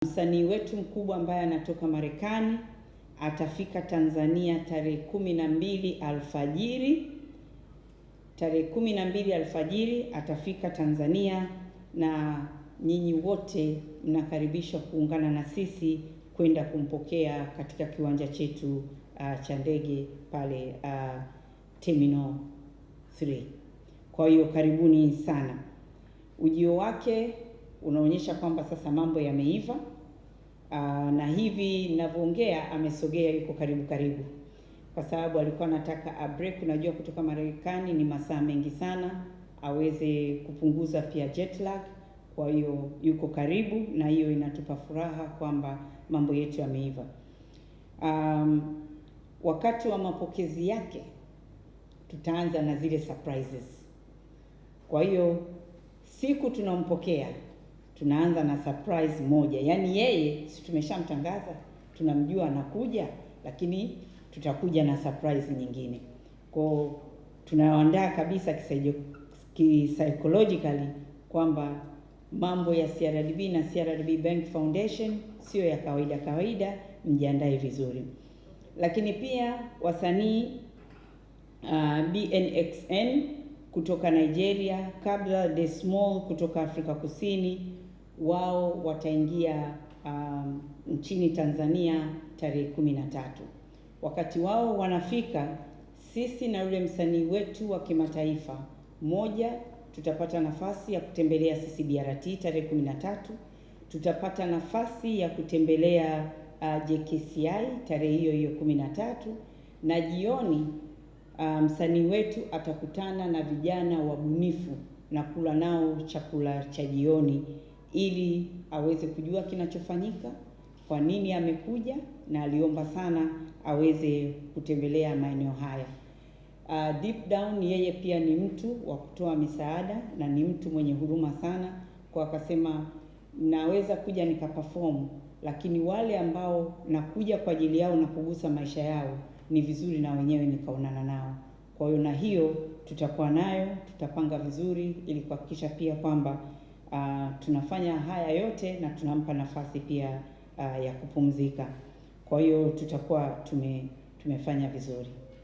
Msanii wetu mkubwa ambaye anatoka Marekani atafika Tanzania tarehe 12 alfajiri. Tarehe 12 alfajiri atafika Tanzania, na nyinyi wote mnakaribishwa kuungana na sisi kwenda kumpokea katika kiwanja chetu cha ndege pale Terminal 3. Kwa hiyo karibuni sana. Ujio wake unaonyesha kwamba sasa mambo yameiva, na hivi ninavyoongea amesogea, yuko karibu, kwa sababu alikuwa anataka a break. Unajua kutoka Marekani ni masaa mengi sana, aweze kupunguza pia jet lag. Kwa hiyo yuko karibu, na hiyo inatupa furaha kwamba mambo yetu yameiva. Wakati wa mapokezi yake tutaanza na zile surprises. Kwa hiyo siku tunampokea tunaanza na surprise moja. Yaani yeye si tumeshamtangaza, tunamjua anakuja, lakini tutakuja na surprise nyingine. Kwa tunaandaa kabisa psychologically kwamba mambo ya CRDB na CRDB Bank Foundation sio ya kawaida, mjiandae vizuri. Lakini pia wasanii BNXN kutoka Nigeria, Kabla De Small kutoka Afrika Kusini, wao wataingia nchini Tanzania tarehe 13. Wakati wao wanafika, sisi na yule msanii wetu wa kimataifa moja, tutapata nafasi ya kutembelea CCBRT tarehe 13, tutapata nafasi ya kutembelea JKCI tarehe hiyo 13, na jioni msanii wetu atakutana na vijana wabunifu na kula nao chakula cha jioni, ili aweze kujua kinachofanyika, kwa nini amekuja, na aliomba sana aweze kutembelea maeneo haya. Deep down yeye pia ni mtu wa kutoa misaada na ni mtu mwenye huruma sana, kwa akasema naweza kuja nikaperform, lakini wale ambao nakuja kwa ajili yao na kugusa maisha yao ni vizuri na wenyewe nikaonana nao. Kwa hiyo na hiyo tutakuwa nayo, tutapanga vizuri ili kuhakikisha pia kwamba tunafanya haya yote na tunampa nafasi pia ya kupumzika. Kwa hiyo tutakuwa tumefanya vizuri.